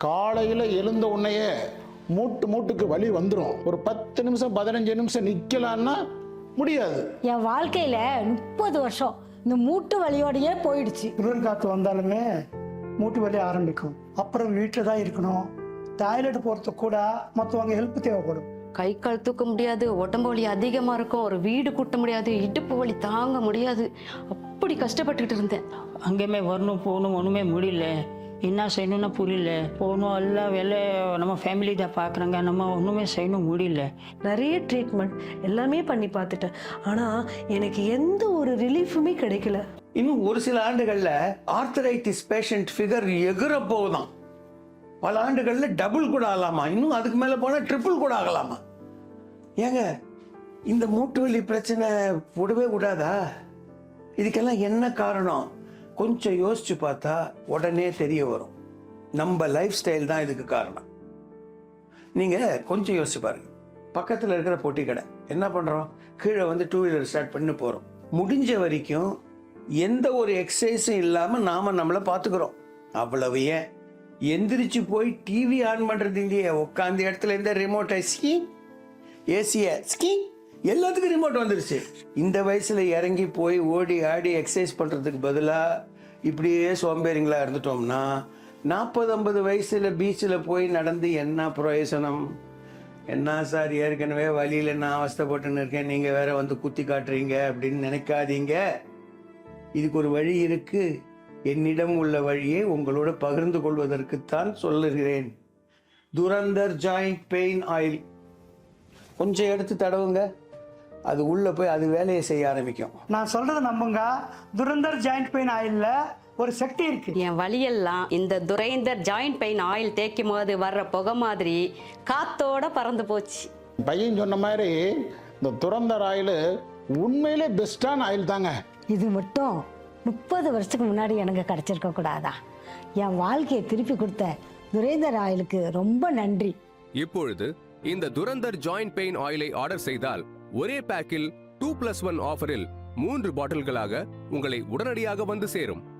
காலையில் எழுந்த உடனேயே மூட்டுக்கு வலி வந்துடும். ஒரு 10 நிமிஷம் 15 நிமிஷம் நிற்கலான்னா முடியாது. என் வாழ்க்கையில 30 வருஷம் இந்த மூட்டு வலியோடையே போயிடுச்சு. குளிர் காற்று வந்தாலுமே மூட்டு வலி ஆரம்பிக்கும். அப்புறம் வீட்டில் தான் இருக்கணும். டாய்லெட் போகிறதுக்கு கூட மற்றவங்க ஹெல்ப் தேவைப்படும். கை கால் தூக்க முடியாது, உடம்பு வலி அதிகமா இருக்கும், ஒரு வீடு கூட்ட முடியாது, இடுப்பு வலி தாங்க முடியாது. அப்படி கஷ்டப்பட்டுக்கிட்டு இருந்தேன். அங்கேயுமே வரணும் போகணும் ஒன்றுமே முடியல. என்ன செய்யணும்னா புரியல. போகணும் எல்லாம் வேலை நம்ம ஃபேமிலி தான் பார்க்குறாங்க, நம்ம ஒன்றுமே செய்யணும் முடியல. நிறைய ட்ரீட்மெண்ட் எல்லாமே பண்ணி பார்த்துட்டேன். ஆனால் எனக்கு எந்த ஒரு ரிலீஃபுமே கிடைக்கல. இன்னும் ஒரு சில ஆண்டுகளில் ஆர்த்தரைட்டிஸ் பேஷண்ட் ஃபிகர் எகிற போகுதான். பல ஆண்டுகளில் டபுள் கூட ஆகலாமா, இன்னும் அதுக்கு மேலே போனால் ட்ரிபிள் கூட ஆகலாமா. ஏங்க இந்த மூட்டு வலி பிரச்சனை விடவே விடாதா? இதுக்கெல்லாம் என்ன காரணம்? கொஞ்சம் யோசிச்சு பார்த்தா உடனே தெரிய வரும். நம்ம லைஃப் ஸ்டைல் தான் இதுக்கு காரணம். நீங்கள் கொஞ்சம் யோசிச்சு பாருங்க. பக்கத்தில் இருக்கிற பொட்டி கடை என்ன பண்ணுறோம்? கீழே வந்து 2 வீலர் ஸ்டார்ட் பண்ணி போகிறோம். முடிஞ்ச வரைக்கும் எந்த ஒரு எக்ஸசைஸும் இல்லாமல் நாம் நம்மளை பார்த்துக்கிறோம். அவ்வளவு ஏன் எந்திரிச்சு போய் டிவி ஆன் பண்ணுறது இல்லையே, உட்காந்த இடத்துல இருந்த ரிமோட்டை ஸ்கீ, ஏசியை ஸ்கீ, எல்லாத்துக்கும் ரிமோட் வந்துருச்சு. இந்த வயசில் இறங்கி போய் ஓடி ஆடி எக்ஸசைஸ் பண்ணுறதுக்கு பதிலாக இப்படியே சோம்பேறிங்களா இருந்துட்டோம்னா 40-50 வயசில் பீச்சில் போய் நடந்து என்ன பிரயோசனம்? என்ன சார், ஏற்கனவே வழியில் நான் அவஸ்தைப்பட்டுன்னு இருக்கேன், நீங்கள் வேற வந்து குத்தி காட்டுறீங்க அப்படின்னு நினைக்காதீங்க. இதுக்கு ஒரு வழி இருக்கு. என்னிடம் உள்ள வழியை உங்களோட பகிர்ந்து கொள்வதற்குத்தான் சொல்லுகிறேன். துரந்தர் ஜாயிண்ட் பெயின் ஆயில் கொஞ்சம் எடுத்து தடவுங்க, அது உள்ளே போய் அது வேலையை செய்ய ஆரம்பிக்கும். நான் சொல்றதை நம்புங்க. துரந்தர் ஜாயிண்ட் பெயின் ஆயில்ல ஒரு சக்தி இருக்கு. என் வலியெல்லாம் இந்த துரைந்தர் ஜாயிண்ட் பெயின் ஆயில் தேய்க்கும் போது வர்ற புகை மாதிரி காத்தோட பறந்து போச்சு. பையன் சொன்ன மாதிரி இந்த துரந்தர் ஆயில் உண்மையிலே பெஸ்டான ஆயில் தாங்க. இது மட்டும் 30 வருஷத்துக்கு முன்னாடி எனக்கு கிடைச்சிருக்க கூடாதா? என் வாழ்க்கையை திருப்பி கொடுத்த துரைந்தர் ஆயிலுக்கு ரொம்ப நன்றி. இப்பொழுது இந்த துரந்தர் ஜாயிண்ட் பெயின் ஆயிலை ஆர்டர் செய்தால் ஒரே பேக்கில் 2+1 ஆஃபரில் 3 பாட்டில்களாக உங்களை உடனடியாக வந்து சேரும்.